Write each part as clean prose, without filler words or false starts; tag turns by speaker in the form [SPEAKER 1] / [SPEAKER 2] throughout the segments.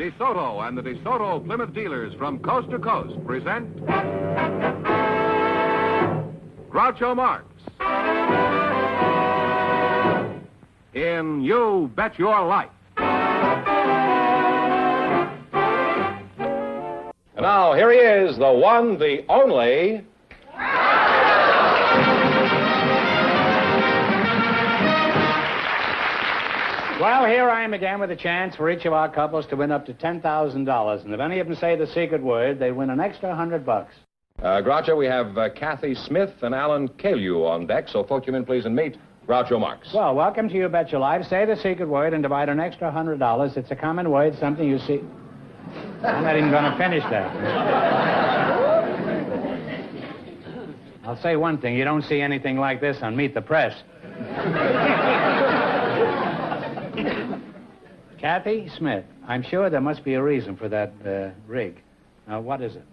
[SPEAKER 1] DeSoto and the DeSoto Plymouth dealers from coast to coast present Groucho Marx in You Bet Your Life. And now, here he is, the one, the only...
[SPEAKER 2] Well, here I am again with a chance for each of our couples to win up to $10,000. And if any of them say the secret word, they win an extra $100.
[SPEAKER 1] Groucho, we have Kathy Smith and Alan Caillou on deck, so folk you in, please, and meet Groucho Marx.
[SPEAKER 2] Well, welcome to You Bet Your Life. Say the secret word and divide an extra $100. It's a common word, something you see... I'm not even going to finish that. I'll say one thing. You don't see anything like this on Meet the Press. Kathy Smith, I'm sure there must be a reason for that rig. Now, what is it?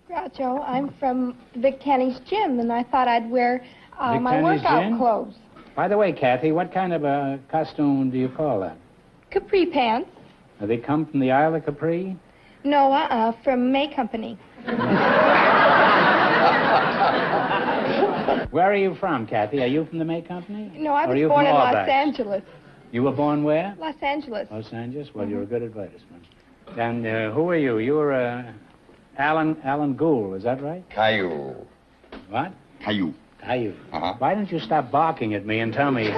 [SPEAKER 3] Groucho, I'm from Vic Tanny's gym, and I thought I'd wear my
[SPEAKER 2] Tanny's
[SPEAKER 3] workout
[SPEAKER 2] gym?
[SPEAKER 3] clothes.
[SPEAKER 2] By the way, Kathy, what kind of a costume do you call that?
[SPEAKER 3] Capri pants.
[SPEAKER 2] Do they come from the Isle of Capri?
[SPEAKER 3] No, from May Company.
[SPEAKER 2] Where are you from, Kathy? Are you from the May Company?
[SPEAKER 3] No, I
[SPEAKER 2] Or are
[SPEAKER 3] was
[SPEAKER 2] you
[SPEAKER 3] born
[SPEAKER 2] from
[SPEAKER 3] in Los
[SPEAKER 2] Auerbach?
[SPEAKER 3] Angeles.
[SPEAKER 2] You were born where?
[SPEAKER 3] Los Angeles.
[SPEAKER 2] Los Angeles? Well, you're a good advertisement. And who are you? You're Alan Gould, is that right?
[SPEAKER 4] Caillou.
[SPEAKER 2] What?
[SPEAKER 4] Caillou.
[SPEAKER 2] Caillou.
[SPEAKER 4] Uh-huh.
[SPEAKER 2] Why don't you stop barking at me and tell me,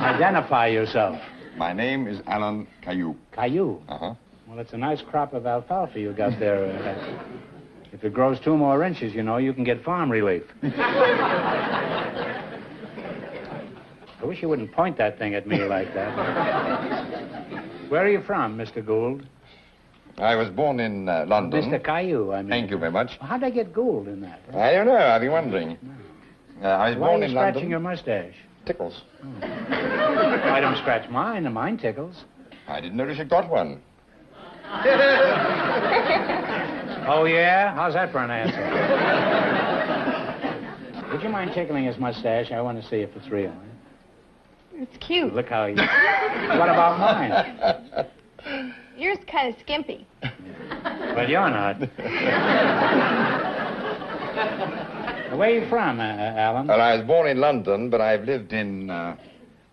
[SPEAKER 2] identify yourself?
[SPEAKER 4] My name is Alan Caillou.
[SPEAKER 2] Caillou.
[SPEAKER 4] Uh-huh.
[SPEAKER 2] Well, it's a nice crop of alfalfa you got there. If it grows 2 more inches, you know, you can get farm relief. I wish you wouldn't point that thing at me like that. Where are you from, Mr. Gould?
[SPEAKER 4] I was born in London.
[SPEAKER 2] Mr. Caillou, I mean.
[SPEAKER 4] Thank you very much.
[SPEAKER 2] How'd I get Gould in that?
[SPEAKER 4] I don't know. I've been wondering. I was
[SPEAKER 2] Why
[SPEAKER 4] born
[SPEAKER 2] are you
[SPEAKER 4] in
[SPEAKER 2] scratching
[SPEAKER 4] London.
[SPEAKER 2] your mustache?
[SPEAKER 4] Tickles.
[SPEAKER 2] I don't scratch mine. Mine tickles.
[SPEAKER 4] I didn't notice you got one.
[SPEAKER 2] Oh, yeah? How's that for an answer? Would you mind tickling his mustache? I want to see if it's real.
[SPEAKER 3] It's cute.
[SPEAKER 2] Look how he... What about mine?
[SPEAKER 3] Yours kind of skimpy.
[SPEAKER 2] Well, you're not. Where are you from, Alan?
[SPEAKER 4] Well, I was born in London, but I've lived in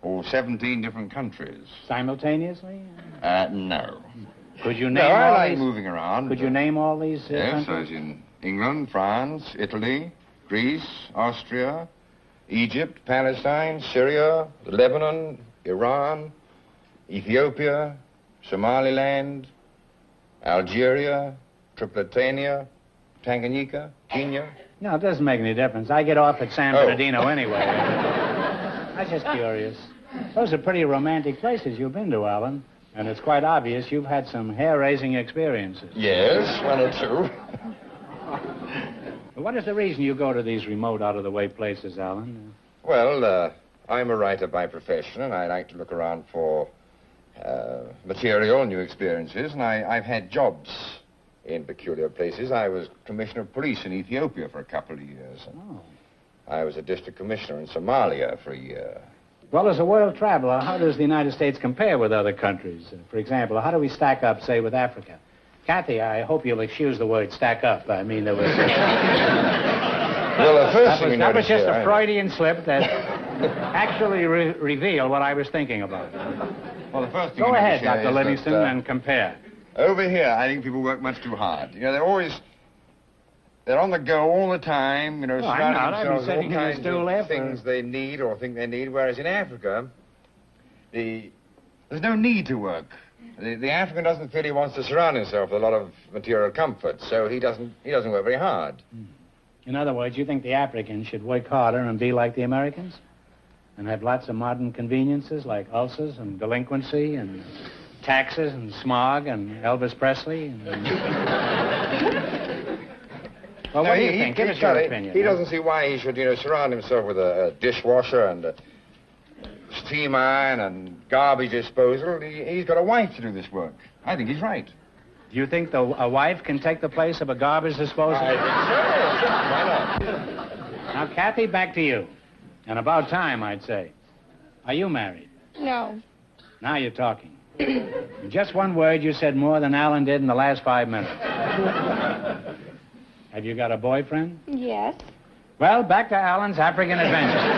[SPEAKER 4] 17 different countries.
[SPEAKER 2] Simultaneously?
[SPEAKER 4] No.
[SPEAKER 2] Could you name
[SPEAKER 4] No, I
[SPEAKER 2] all
[SPEAKER 4] like
[SPEAKER 2] these?
[SPEAKER 4] moving around.
[SPEAKER 2] Could you name all these
[SPEAKER 4] Yes, I
[SPEAKER 2] countries?
[SPEAKER 4] was in England, France, Italy, Greece, Austria, Egypt, Palestine, Syria, Lebanon, Iran, Ethiopia, Somaliland, Algeria, Tripletania, Tanganyika, Kenya.
[SPEAKER 2] No, it doesn't make any difference. I get off at San Bernardino anyway. I was just curious. Those are pretty romantic places you've been to, Alan. And it's quite obvious you've had some hair-raising experiences.
[SPEAKER 4] Yes, 1 or 2.
[SPEAKER 2] What is the reason you go to these remote, out-of-the-way places, Alan?
[SPEAKER 4] Well, I'm a writer by profession, and I like to look around for material, new experiences, and I've had jobs in peculiar places. I was commissioner of police in Ethiopia for a couple of years.
[SPEAKER 2] Oh.
[SPEAKER 4] I was a district commissioner in Somalia for a year.
[SPEAKER 2] Well, as a world traveler, how does the United States compare with other countries? For example, how do we stack up, say, with Africa? Kathy, I hope you'll excuse the word stack up. I mean, there was...
[SPEAKER 4] Well, the first thing
[SPEAKER 2] that was just
[SPEAKER 4] here,
[SPEAKER 2] a Freudian slip that actually revealed what I was thinking about.
[SPEAKER 4] Well, the first thing
[SPEAKER 2] Go
[SPEAKER 4] you
[SPEAKER 2] ahead,
[SPEAKER 4] notice here
[SPEAKER 2] Dr.
[SPEAKER 4] is
[SPEAKER 2] Livingston,
[SPEAKER 4] that,
[SPEAKER 2] and compare.
[SPEAKER 4] over here, I think people work much too hard. You know, they're on the go all the time, you know,
[SPEAKER 2] Oh, I'm
[SPEAKER 4] surrounding
[SPEAKER 2] not. I've been
[SPEAKER 4] themselves with
[SPEAKER 2] sitting in
[SPEAKER 4] all
[SPEAKER 2] the
[SPEAKER 4] kinds
[SPEAKER 2] stool there
[SPEAKER 4] of
[SPEAKER 2] for-
[SPEAKER 4] things they need or think they need, whereas in Africa, there's no need to work. The African doesn't feel he wants to surround himself with a lot of material comfort, so he doesn't work very hard.
[SPEAKER 2] In other words, you think the Africans should work harder and be like the Americans? And have lots of modern conveniences like ulcers and delinquency and taxes and smog and Elvis Presley? Well, what do you think? Give us your opinion.
[SPEAKER 4] He doesn't see why he should, surround himself with a dishwasher and a steam iron and garbage disposal. He's got a wife to do this work. I think he's right.
[SPEAKER 2] Do you think a wife can take the place of a garbage disposal?
[SPEAKER 4] I think so. Why not?
[SPEAKER 2] Now, Kathy, back to you. And about time, I'd say. Are you married?
[SPEAKER 3] No.
[SPEAKER 2] Now you're talking. In just one word, you said more than Alan did in the last 5 minutes. Have you got a boyfriend?
[SPEAKER 3] Yes.
[SPEAKER 2] Well, back to Alan's African adventure.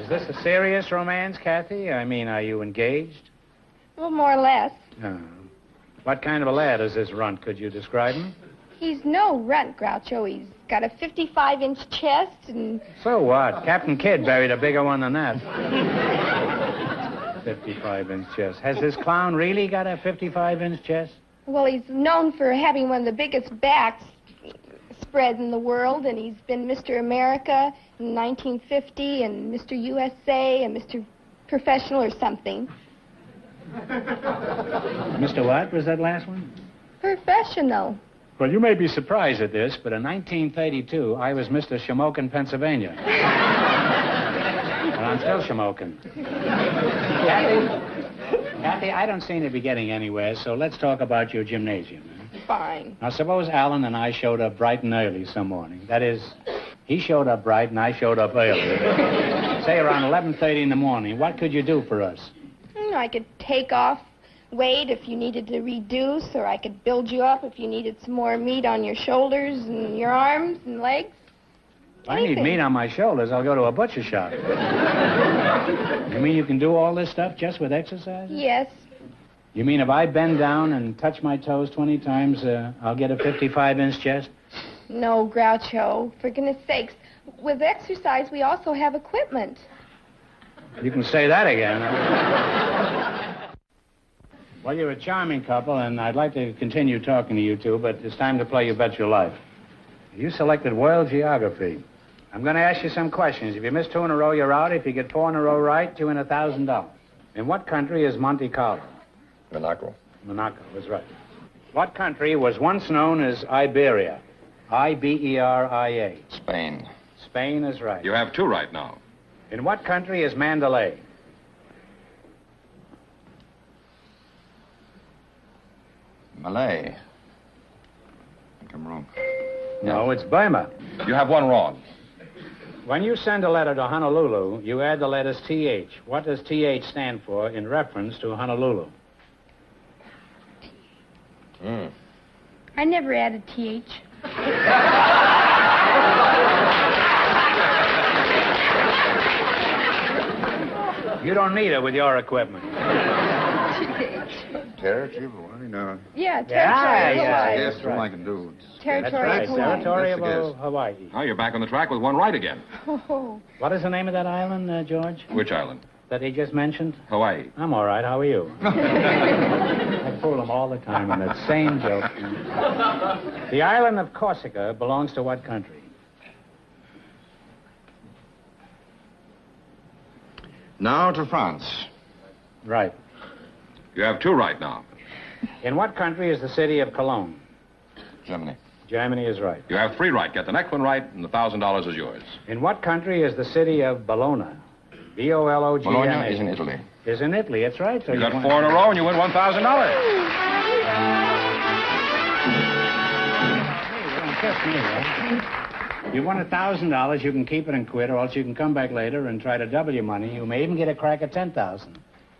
[SPEAKER 2] Is this a serious romance, Kathy? I mean, are you engaged?
[SPEAKER 3] Well, more or less.
[SPEAKER 2] What kind of a lad is this runt? Could you describe him?
[SPEAKER 3] He's no runt, Groucho. He's got a 55-inch chest and...
[SPEAKER 2] So what? Captain Kidd buried a bigger one than that. 55-inch chest. Has this clown really got a 55-inch chest?
[SPEAKER 3] Well, he's known for having one of the biggest backs spreads in the world, and he's been Mr. America in 1950 and Mr. USA and Mr. Professional or something.
[SPEAKER 2] Mr. what was that last one?
[SPEAKER 3] Professional.
[SPEAKER 2] Well, you may be surprised at this, but in 1932, I was Mr. Shamokin, Pennsylvania. And I'm still Shamokin. Kathy, I don't seem to be getting anywhere, so let's talk about your gymnasium.
[SPEAKER 3] Fine.
[SPEAKER 2] Now, suppose Alan and I showed up bright and early some morning. That is, he showed up bright and I showed up early. Say around 11:30 in the morning. What could you do for us?
[SPEAKER 3] I could take off weight if you needed to reduce, or I could build you up if you needed some more meat on your shoulders and your arms and legs.
[SPEAKER 2] If I need meat on my shoulders, I'll go to a butcher shop. You mean you can do all this stuff just with exercise?
[SPEAKER 3] Yes.
[SPEAKER 2] You mean if I bend down and touch my toes 20 times, I'll get a 55-inch chest?
[SPEAKER 3] No, Groucho. For goodness sakes. With exercise, we also have equipment.
[SPEAKER 2] You can say that again. Well, you're a charming couple, and I'd like to continue talking to you two, but it's time to play You Bet Your Life. You selected world geography. I'm going to ask you some questions. If you miss 2 in a row, you're out. If you get 4 in a row right, you win $1,000. In what country is Monte Carlo?
[SPEAKER 4] Monaco.
[SPEAKER 2] Monaco is right. What country was once known as Iberia? I-B-E-R-I-A.
[SPEAKER 4] Spain.
[SPEAKER 2] Spain is right.
[SPEAKER 1] You have 2 right now.
[SPEAKER 2] In what country is Mandalay?
[SPEAKER 4] Malay. I think I'm wrong.
[SPEAKER 2] No, it's Burma.
[SPEAKER 1] You have 1 wrong.
[SPEAKER 2] When you send a letter to Honolulu, you add the letters TH. What does TH stand for in reference to Honolulu?
[SPEAKER 3] I never added TH.
[SPEAKER 2] You don't need it with your equipment.
[SPEAKER 4] Territory of Hawaii? No.
[SPEAKER 3] Yeah, territory of Hawaii.
[SPEAKER 4] Yes, that's all I can do.
[SPEAKER 3] Territory of Hawaii.
[SPEAKER 2] Territory of
[SPEAKER 4] That's a guess.
[SPEAKER 2] Hawaii.
[SPEAKER 1] Now you're back on the track with 1 right again.
[SPEAKER 3] Oh.
[SPEAKER 2] What is the name of that island, George?
[SPEAKER 1] Which island?
[SPEAKER 2] That he just mentioned?
[SPEAKER 1] Hawaii.
[SPEAKER 2] I'm all right. How are you? I fool him all the time on that same joke. The island of Corsica belongs to what country?
[SPEAKER 4] Now to France.
[SPEAKER 2] Right.
[SPEAKER 1] You have 2 right now.
[SPEAKER 2] In what country is the city of Cologne?
[SPEAKER 4] Germany.
[SPEAKER 2] Germany is right.
[SPEAKER 1] You have 3 right. Get the next one right, and the $1,000 is yours.
[SPEAKER 2] In what country is the city of Bologna? B-O-L-O-G-N-A.
[SPEAKER 4] Bologna is in Italy.
[SPEAKER 2] Is in Italy, that's right. So
[SPEAKER 1] You got
[SPEAKER 2] won.
[SPEAKER 1] 4 in a row, and you win $1,000.
[SPEAKER 2] You won $1,000, you can keep it and quit, or else you can come back later and try to double your money. You may even get a crack at $10,000.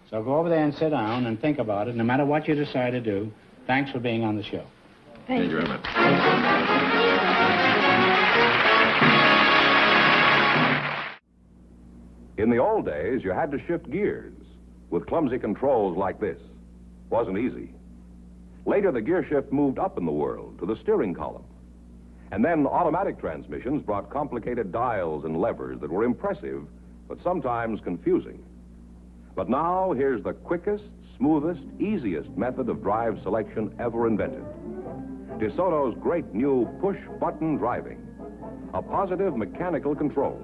[SPEAKER 2] So go over there and sit down and think about it. No matter what you decide to do, thanks for being on the show.
[SPEAKER 3] Thank you.
[SPEAKER 1] very much.
[SPEAKER 5] In the old days, you had to shift gears with clumsy controls like this. Wasn't easy. Later, the gear shift moved up in the world to the steering column. And then automatic transmissions brought complicated dials and levers that were impressive, but sometimes confusing. But now, here's the quickest, smoothest, easiest method of drive selection ever invented. DeSoto's great new push-button driving. A positive mechanical control.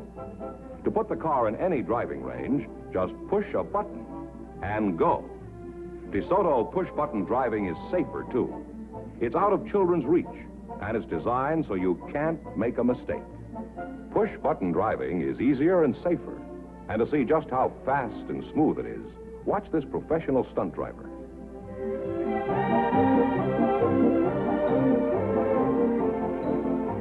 [SPEAKER 5] To put the car in any driving range, just push a button and go. DeSoto push-button driving is safer, too. It's out of children's reach, and it's designed so you can't make a mistake. Push-button driving is easier and safer. And to see just how fast and smooth it is, watch this professional stunt driver.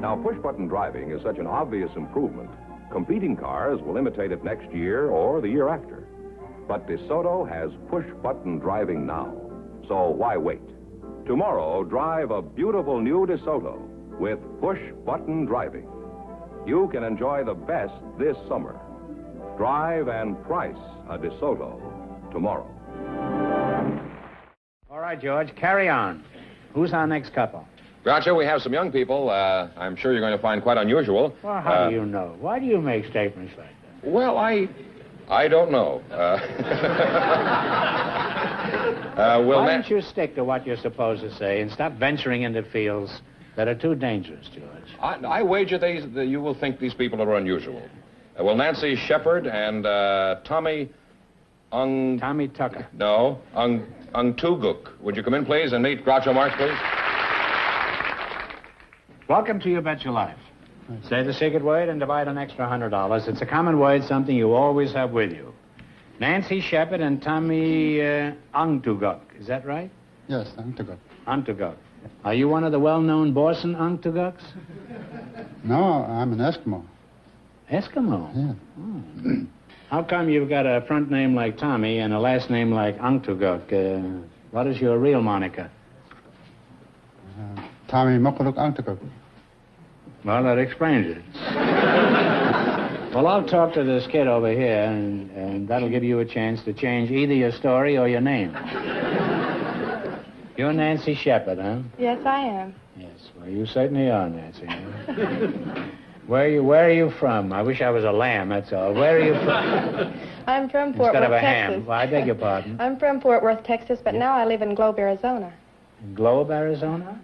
[SPEAKER 5] Now, push-button driving is such an obvious improvement, competing cars will imitate it next year or the year after. But DeSoto has push-button driving now. So why wait? Tomorrow, drive a beautiful new DeSoto with push-button driving. You can enjoy the best this summer. Drive and price a DeSoto tomorrow.
[SPEAKER 2] All right, George, carry on. Who's our next couple?
[SPEAKER 1] Groucho, we have some young people I'm sure you're going to find quite unusual.
[SPEAKER 2] Well, how do you know? Why do you make statements like that?
[SPEAKER 1] Well, I don't know.
[SPEAKER 2] Why don't you stick to what you're supposed to say and stop venturing into fields that are too dangerous, George?
[SPEAKER 1] I wager that you will think these people are unusual. Well, Nancy Shepard and Tommy
[SPEAKER 2] Tommy Tucker.
[SPEAKER 1] No, Tuguk. Would you come in, please, and meet Groucho Marx, please?
[SPEAKER 2] Welcome to You Bet Your Life. Say the secret word and divide an extra $100. It's a common word, something you always have with you. Nancy Shepard and Tommy Tuguk. Is that right?
[SPEAKER 6] Yes, Tuguk.
[SPEAKER 2] Tuguk. Are you one of the well-known Boston Tuguks?
[SPEAKER 6] No, I'm an Eskimo.
[SPEAKER 2] Eskimo?
[SPEAKER 6] Yeah.
[SPEAKER 2] Oh. How come you've got a front name like Tommy and a last name like Tuguk? What is your real moniker?
[SPEAKER 6] Tommy Mokuluk Tuguk.
[SPEAKER 2] Well, that explains it. Well, I'll talk to this kid over here, and that'll give you a chance to change either your story or your name. You're Nancy Shepard, huh?
[SPEAKER 3] Yes, I am.
[SPEAKER 2] Yes, well, you certainly are, Nancy. Where are you from? I wish I was a lamb, that's all. Where are you from?
[SPEAKER 3] I'm from Fort
[SPEAKER 2] Instead of
[SPEAKER 3] Worth,
[SPEAKER 2] a ham.
[SPEAKER 3] Texas.
[SPEAKER 2] Well, I beg your pardon.
[SPEAKER 3] I'm from Fort Worth, Texas, but now I live in Globe, Arizona.
[SPEAKER 2] In Globe, Arizona?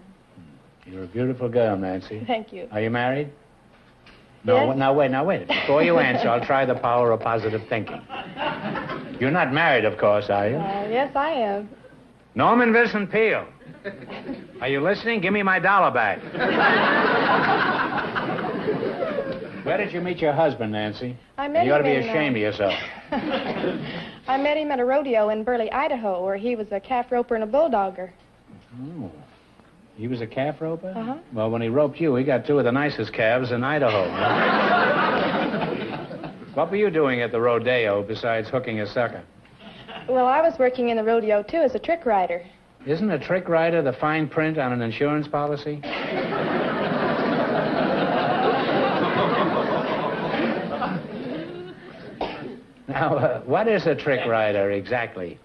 [SPEAKER 2] You're a beautiful girl, Nancy.
[SPEAKER 3] Thank you.
[SPEAKER 2] Are you married? No,
[SPEAKER 3] Yes.
[SPEAKER 2] now wait. Before you answer, I'll try the power of positive thinking. You're not married, of course, are you?
[SPEAKER 3] Yes, I am.
[SPEAKER 2] Norman Vincent Peale. Are you listening? Give me my dollar back. Where did you meet your husband, Nancy?
[SPEAKER 3] I met
[SPEAKER 2] You ought to
[SPEAKER 3] him
[SPEAKER 2] be
[SPEAKER 3] in,
[SPEAKER 2] ashamed of yourself.
[SPEAKER 3] I met him at a rodeo in Burley, Idaho, where he was a calf roper and a bulldogger.
[SPEAKER 2] Oh. He was a calf roper?
[SPEAKER 3] Uh-huh.
[SPEAKER 2] Well, when he roped you, he got two of the nicest calves in Idaho. What were you doing at the rodeo besides hooking a sucker?
[SPEAKER 3] Well, I was working in the rodeo, too, as a trick rider.
[SPEAKER 2] Isn't a trick rider the fine print on an insurance policy? Now, what is a trick rider exactly?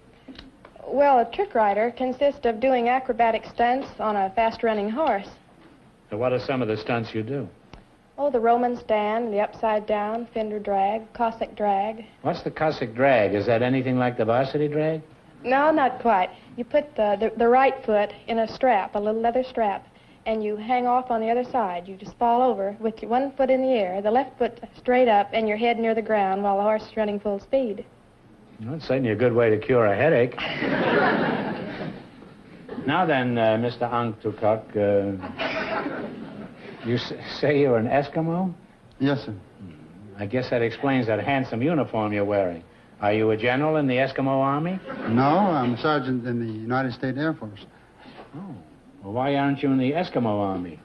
[SPEAKER 3] Well, a trick rider consists of doing acrobatic stunts on a fast-running horse.
[SPEAKER 2] So what are some of the stunts you do?
[SPEAKER 3] Oh, the Roman stand, the upside down, fender drag, Cossack drag.
[SPEAKER 2] What's the Cossack drag? Is that anything like the varsity drag?
[SPEAKER 3] No, not quite. You put the right foot in a strap, a little leather strap, and you hang off on the other side. You just fall over with your one foot in the air, the left foot straight up, and your head near the ground while the horse is running full speed.
[SPEAKER 2] Well, it's certainly a good way to cure a headache. Now then, Mr. Angtukuk, you say you're an Eskimo?
[SPEAKER 6] Yes, sir.
[SPEAKER 2] I guess that explains that handsome uniform you're wearing. Are you a general in the Eskimo Army?
[SPEAKER 6] No, I'm a sergeant in the United States Air Force.
[SPEAKER 2] Oh. Well, why aren't you in the Eskimo Army?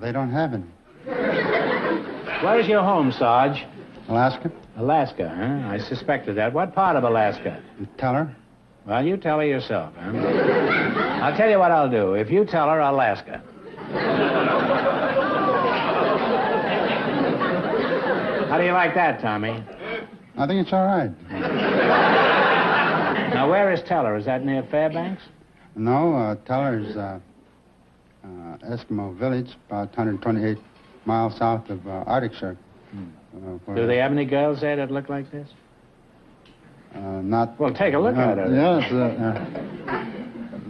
[SPEAKER 6] They don't have any.
[SPEAKER 2] Where's your home, Sarge?
[SPEAKER 6] Alaska?
[SPEAKER 2] Alaska, huh? I suspected that. What part of Alaska?
[SPEAKER 6] Tell her.
[SPEAKER 2] Well, you tell her yourself, huh? I'll tell you what I'll do. If you tell her, Alaska. How do you like that, Tommy?
[SPEAKER 6] I think it's all right.
[SPEAKER 2] Now, where is Teller? Is that near Fairbanks?
[SPEAKER 6] No, Teller's Eskimo village, about 128 miles south of Arctic Circle.
[SPEAKER 2] Do they have any girls there that look like this?
[SPEAKER 6] Not.
[SPEAKER 2] Well, take a look at her.
[SPEAKER 6] Yes,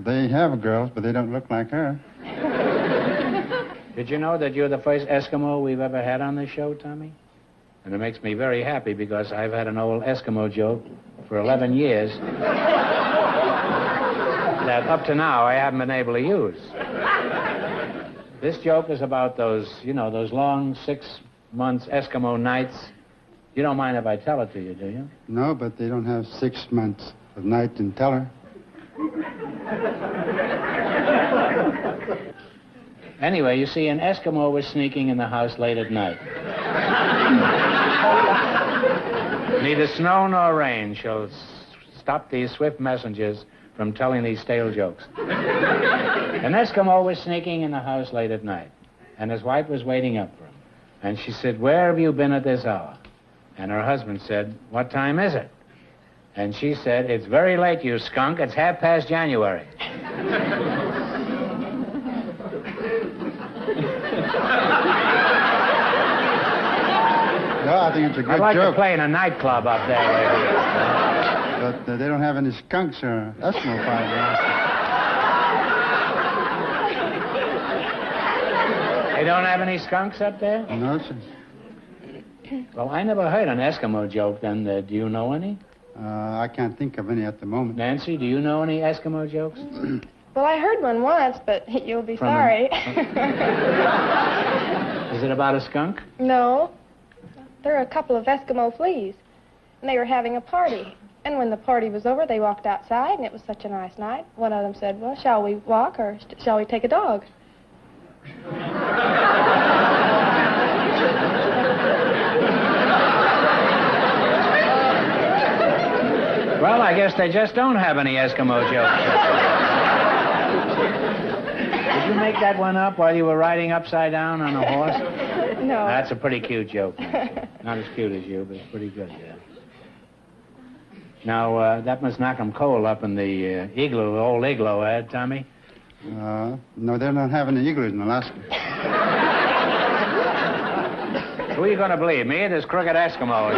[SPEAKER 6] they have girls, but they don't look like her.
[SPEAKER 2] Did you know that you're the first Eskimo we've ever had on this show, Tommy? And it makes me very happy because I've had an old Eskimo joke for 11 years that up to now I haven't been able to use. This joke is about those, those long 6 months Eskimo nights. You don't mind if I tell it to you, do you?
[SPEAKER 6] No, but they don't have 6 months of night in Teller.
[SPEAKER 2] Anyway, you see, an Eskimo was sneaking in the house late at night. Neither snow nor rain shall stop these swift messengers from telling these stale jokes. An Eskimo was sneaking in the house late at night, and his wife was waiting up for him. And she said, "Where have you been at this hour?" And her husband said, "What time is it?" And she said, "It's very late, you skunk. It's 1/2 January."
[SPEAKER 6] No, I think it's a good
[SPEAKER 2] I'd like
[SPEAKER 6] joke.
[SPEAKER 2] to play in a nightclub up there. Lady.
[SPEAKER 6] But they don't have any skunks or Eskimo fires.
[SPEAKER 2] They don't have any skunks up there?
[SPEAKER 6] No, sir.
[SPEAKER 2] Well, I never heard an Eskimo joke then. Do you know any?
[SPEAKER 6] I can't think of any at the moment.
[SPEAKER 2] Nancy, do you know any Eskimo jokes?
[SPEAKER 3] Well, I heard one once, but you'll be
[SPEAKER 2] From
[SPEAKER 3] sorry.
[SPEAKER 2] Is it about a skunk?
[SPEAKER 3] No. There are a couple of Eskimo fleas, and they were having a party. And when the party was over, they walked outside, and it was such a nice night. One of them said, "Well, shall we walk or shall we take a dog?"
[SPEAKER 2] Well, I guess they just don't have any Eskimo jokes. Did you make that one up while you were riding upside down on a horse?
[SPEAKER 3] No.
[SPEAKER 2] That's a pretty cute joke, Nancy. Not as cute as you, but it's pretty good, yeah. Now, that must knock 'em cold up in the igloo, old igloo, Tommy?
[SPEAKER 6] No, they're not having the igloos in Alaska.
[SPEAKER 2] Who are you going to believe, me or this crooked Eskimo?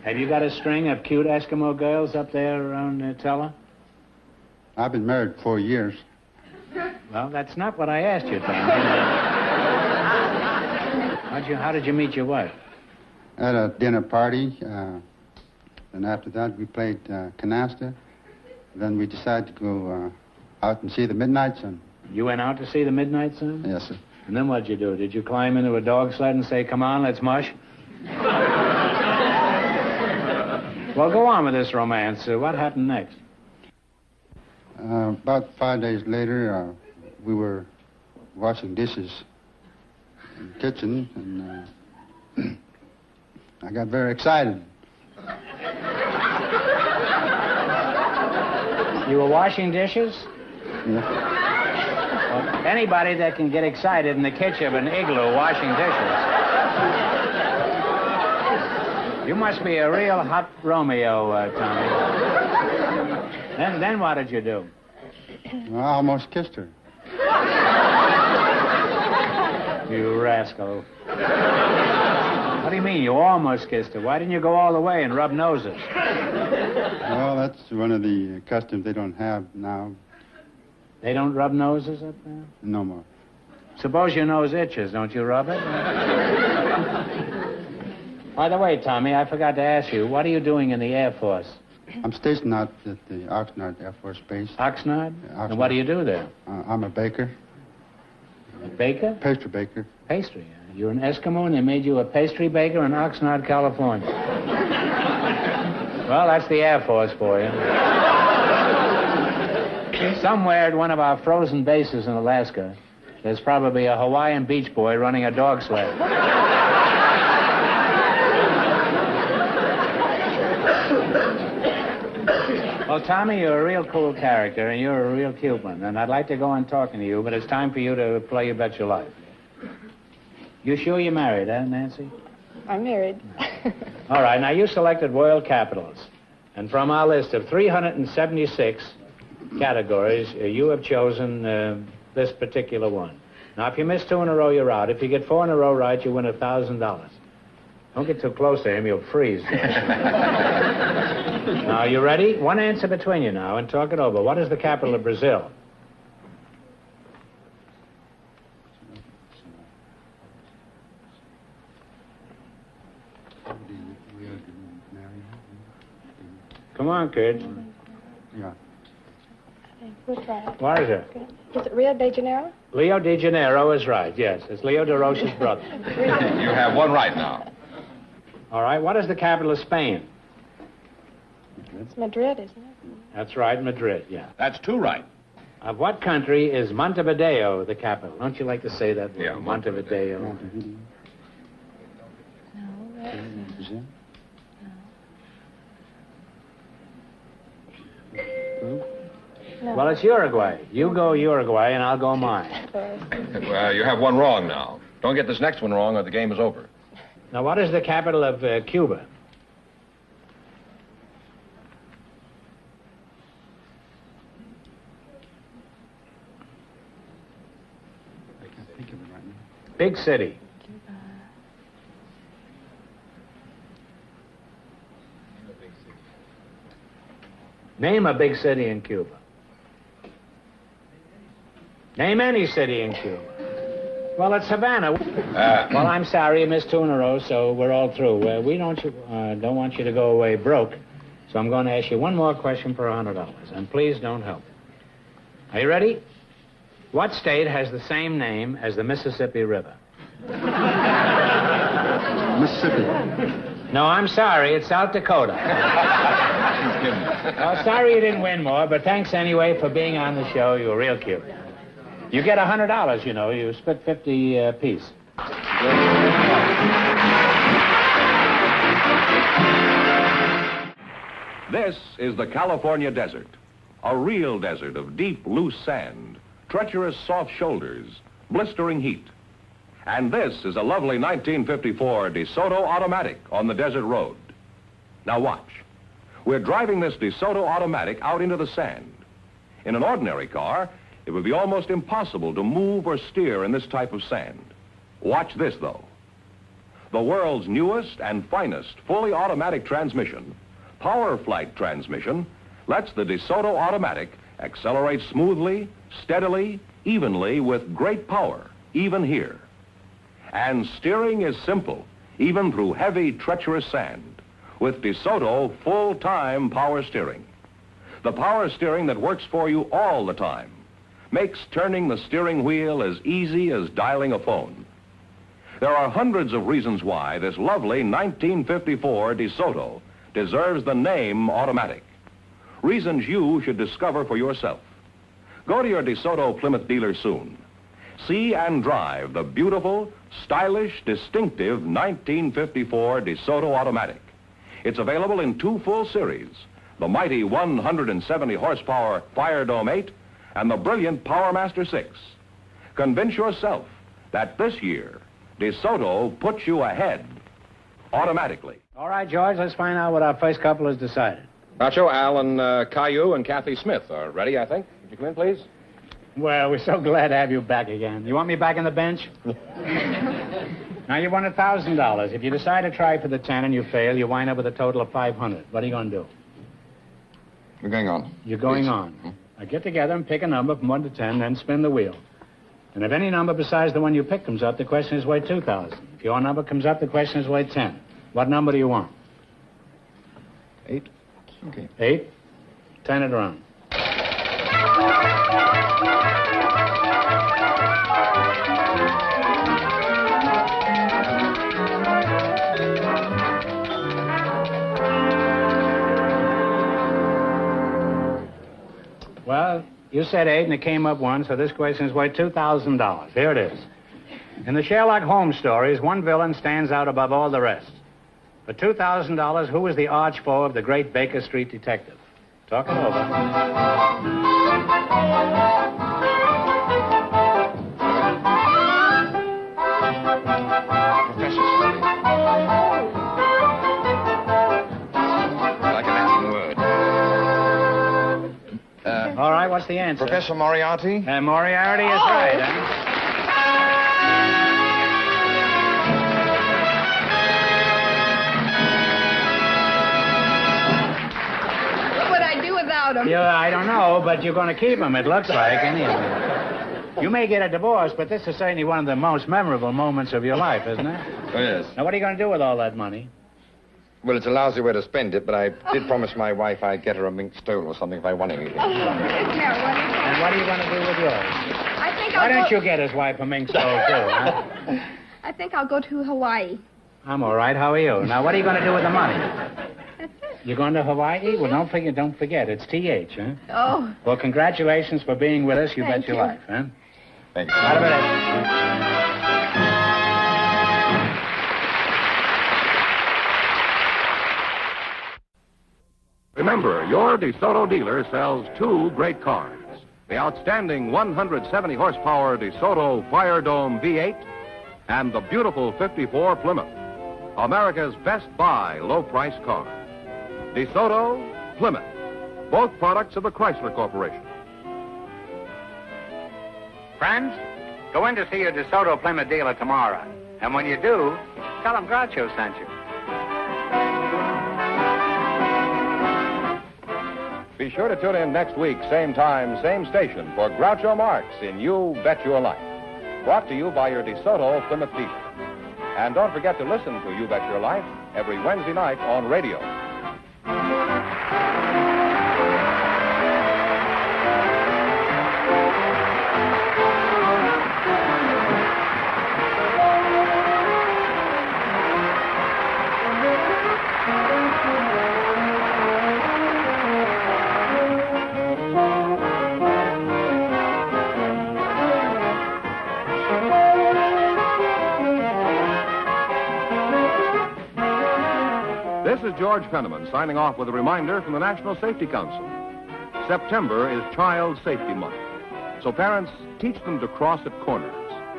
[SPEAKER 2] Have you got a string of cute Eskimo girls up there around Tella?
[SPEAKER 6] I've been married 4 years.
[SPEAKER 2] Well, that's not what I asked you, Tommy. How did you meet your wife?
[SPEAKER 6] At a dinner party, and after that we played canasta. Then we decided to go out and see the midnight sun.
[SPEAKER 2] You went out to see the midnight sun?
[SPEAKER 6] Yes, sir.
[SPEAKER 2] And then what'd you do? Did you climb into a dog sled and say, "Come on, let's mush"? Well, go on with this romance. What happened next?
[SPEAKER 6] About 5 days later, we were washing dishes in the kitchen, and I got very excited.
[SPEAKER 2] You were washing dishes?
[SPEAKER 6] Yeah.
[SPEAKER 2] Well, anybody that can get excited in the kitchen of an igloo washing dishes. You must be a real hot Romeo, Tommy. Then what did you do?
[SPEAKER 6] Well, I almost kissed her.
[SPEAKER 2] You rascal. What do you mean, you almost kissed her? Why didn't you go all the way and rub noses?
[SPEAKER 6] Well, that's one of the customs they don't have now.
[SPEAKER 2] They don't rub noses up there?
[SPEAKER 6] No more.
[SPEAKER 2] Suppose your nose itches, don't you rub it? By the way, Tommy, I forgot to ask you, what are you doing in the Air Force?
[SPEAKER 6] I'm stationed out at the Oxnard Air Force Base.
[SPEAKER 2] Oxnard?
[SPEAKER 6] Oxnard.
[SPEAKER 2] And what do you do there?
[SPEAKER 6] I'm a baker,
[SPEAKER 2] A baker?
[SPEAKER 6] pastry baker.
[SPEAKER 2] Pastry. You're an Eskimo and they made you a pastry baker in Oxnard, California. Well, that's the Air Force for you. Somewhere at one of our frozen bases in Alaska, there's probably a Hawaiian beach boy running a dog sled. Well, Tommy, you're a real cool character, and you're a real Cuban, and I'd like to go on talking to you, but it's time for you to play You Bet Your Life. You sure you're married, Nancy?
[SPEAKER 3] I'm married.
[SPEAKER 2] All right, now you selected world capitals, and from our list of 376 categories, you have chosen this particular one. Now, if you miss 2 in a row, you're out. If you get 4 in a row right, you win $1,000. Don't get too close to him, you'll freeze. Now, you ready? One answer between you now, and talk it over. What is the capital of Brazil? Come on, kids.
[SPEAKER 6] Yeah.
[SPEAKER 3] We'll try it.
[SPEAKER 2] What is it?
[SPEAKER 3] Is it Rio de Janeiro?
[SPEAKER 2] Leo de Janeiro is right, yes. It's Leo de Rocha's brother.
[SPEAKER 1] You have one right now.
[SPEAKER 2] All right, what is the capital of Spain?
[SPEAKER 3] It's Madrid, isn't it?
[SPEAKER 2] That's right, Madrid, yeah.
[SPEAKER 1] That's 2 right.
[SPEAKER 2] Of what country is Montevideo the capital? Don't you like to say that word?
[SPEAKER 1] Yeah,
[SPEAKER 2] Montevideo.
[SPEAKER 3] No.
[SPEAKER 2] Well, it's Uruguay. You go Uruguay, and I'll go mine.
[SPEAKER 1] Well, you have one wrong now. Don't get this next one wrong or the game is over.
[SPEAKER 2] Now, what is the capital of Cuba?
[SPEAKER 6] I can't think of it right now.
[SPEAKER 2] Big city. Name a big city in Cuba. Name any city in Cuba. Well, it's Havana. Well, I'm sorry, you missed two in a row, so we're all through. We don't want you to go away broke, so I'm going to ask you one more question for $100, and please don't help. Are you ready? What state has the same name as the Mississippi River?
[SPEAKER 6] Mississippi.
[SPEAKER 2] No, I'm sorry, it's South Dakota. Well, sorry you didn't win more, but thanks anyway for being on the show. You were real cute. You get $100, you know. You split 50 apiece.
[SPEAKER 5] This is the California desert, a real desert of deep, loose sand, treacherous, soft shoulders, blistering heat. And this is a lovely 1954 DeSoto Automatic on the desert road. Now watch. We're driving this DeSoto Automatic out into the sand. In an ordinary car, it would be almost impossible to move or steer in this type of sand. Watch this, though. The world's newest and finest fully automatic transmission, Power Flight transmission, lets the DeSoto Automatic accelerate smoothly, steadily, evenly with great power, even here. And steering is simple, even through heavy, treacherous sand, with DeSoto full-time power steering. The power steering that works for you all the time, makes turning the steering wheel as easy as dialing a phone. There are hundreds of reasons why this lovely 1954 DeSoto deserves the name automatic. Reasons you should discover for yourself. Go to your DeSoto Plymouth dealer soon. See and drive the beautiful, stylish, distinctive 1954 DeSoto Automatic. It's available in two full series, the mighty 170 horsepower Fire Dome 8 and the brilliant Power Master 6. Convince yourself that this year, DeSoto puts you ahead automatically.
[SPEAKER 2] All right, George, let's find out what our first couple has decided.
[SPEAKER 1] Groucho, Alan Caillou and Kathy Smith are ready, I think. Would you come in, please?
[SPEAKER 2] Well, we're so glad to have you back again. You want me back on the bench? Now, you won $1,000. If you decide to try for the 10 and you fail, you wind up with a total of 500. What are you going to do?
[SPEAKER 4] We're going on.
[SPEAKER 2] You're going on. Now, get together and pick a number from 1 to 10, then spin the wheel. And if any number besides the one you picked comes up, the question is worth 2,000. If your number comes up, the question is worth 10. What number do you want?
[SPEAKER 4] 8. Okay.
[SPEAKER 2] 8? Turn it around. Well, you said 8 and it came up 1, so this question is worth $2,000. Here it is. In the Sherlock Holmes stories, one villain stands out above all the rest. For $2,000, who was the arch foe of the great Baker Street detective? Talk it over.
[SPEAKER 4] Professor Smith. Like a Latin word.
[SPEAKER 2] All right, what's the answer?
[SPEAKER 4] Professor Moriarty?
[SPEAKER 2] Moriarty is right, huh?
[SPEAKER 3] What would I do without him?
[SPEAKER 2] Yeah, I don't know, but you're going to keep him, it looks like, anyway. You may get a divorce, but this is certainly one of the most memorable moments of your life, isn't it?
[SPEAKER 4] Oh, yes.
[SPEAKER 2] Now, what are you going to do with all that money?
[SPEAKER 4] Well, it's a lousy way to spend it, but I did promise my wife I'd get her a mink stole or something if I won anything.
[SPEAKER 3] Isn't that wonderful?
[SPEAKER 2] And what are you going to do with yours?
[SPEAKER 3] I think
[SPEAKER 2] Why
[SPEAKER 3] I'll
[SPEAKER 2] don't
[SPEAKER 3] go...
[SPEAKER 2] you get his wife a mink stole, too, huh?
[SPEAKER 3] I think I'll go to Hawaii.
[SPEAKER 2] I'm all right. How are you? Now, what are you going to do with the money?
[SPEAKER 3] That's it.
[SPEAKER 2] You're going to Hawaii? Well, don't forget. It's TH, huh?
[SPEAKER 3] Oh,
[SPEAKER 2] Well, congratulations for being with us. You
[SPEAKER 3] Thank
[SPEAKER 2] bet your
[SPEAKER 3] you.
[SPEAKER 2] life, huh?
[SPEAKER 4] Thank you.
[SPEAKER 2] Out of it.
[SPEAKER 5] Remember, your DeSoto dealer sells two great cars. The outstanding 170 horsepower DeSoto Fire Dome V8 and the beautiful 54 Plymouth. America's best buy low-price car. DeSoto, Plymouth. Both products of the Chrysler Corporation.
[SPEAKER 2] Friends, go in to see your DeSoto Plymouth dealer tomorrow. And when you do, tell him Groucho sent you.
[SPEAKER 1] Be sure to tune in next week, same time, same station, for Groucho Marx in You Bet Your Life. Brought to you by your DeSoto Plymouth dealer. And don't forget to listen to You Bet Your Life every Wednesday night on radio. This is George Fenneman signing off with a reminder from the National Safety Council. September is Child Safety Month. So parents, teach them to cross at corners,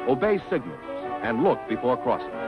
[SPEAKER 1] obey signals, and look before crossing.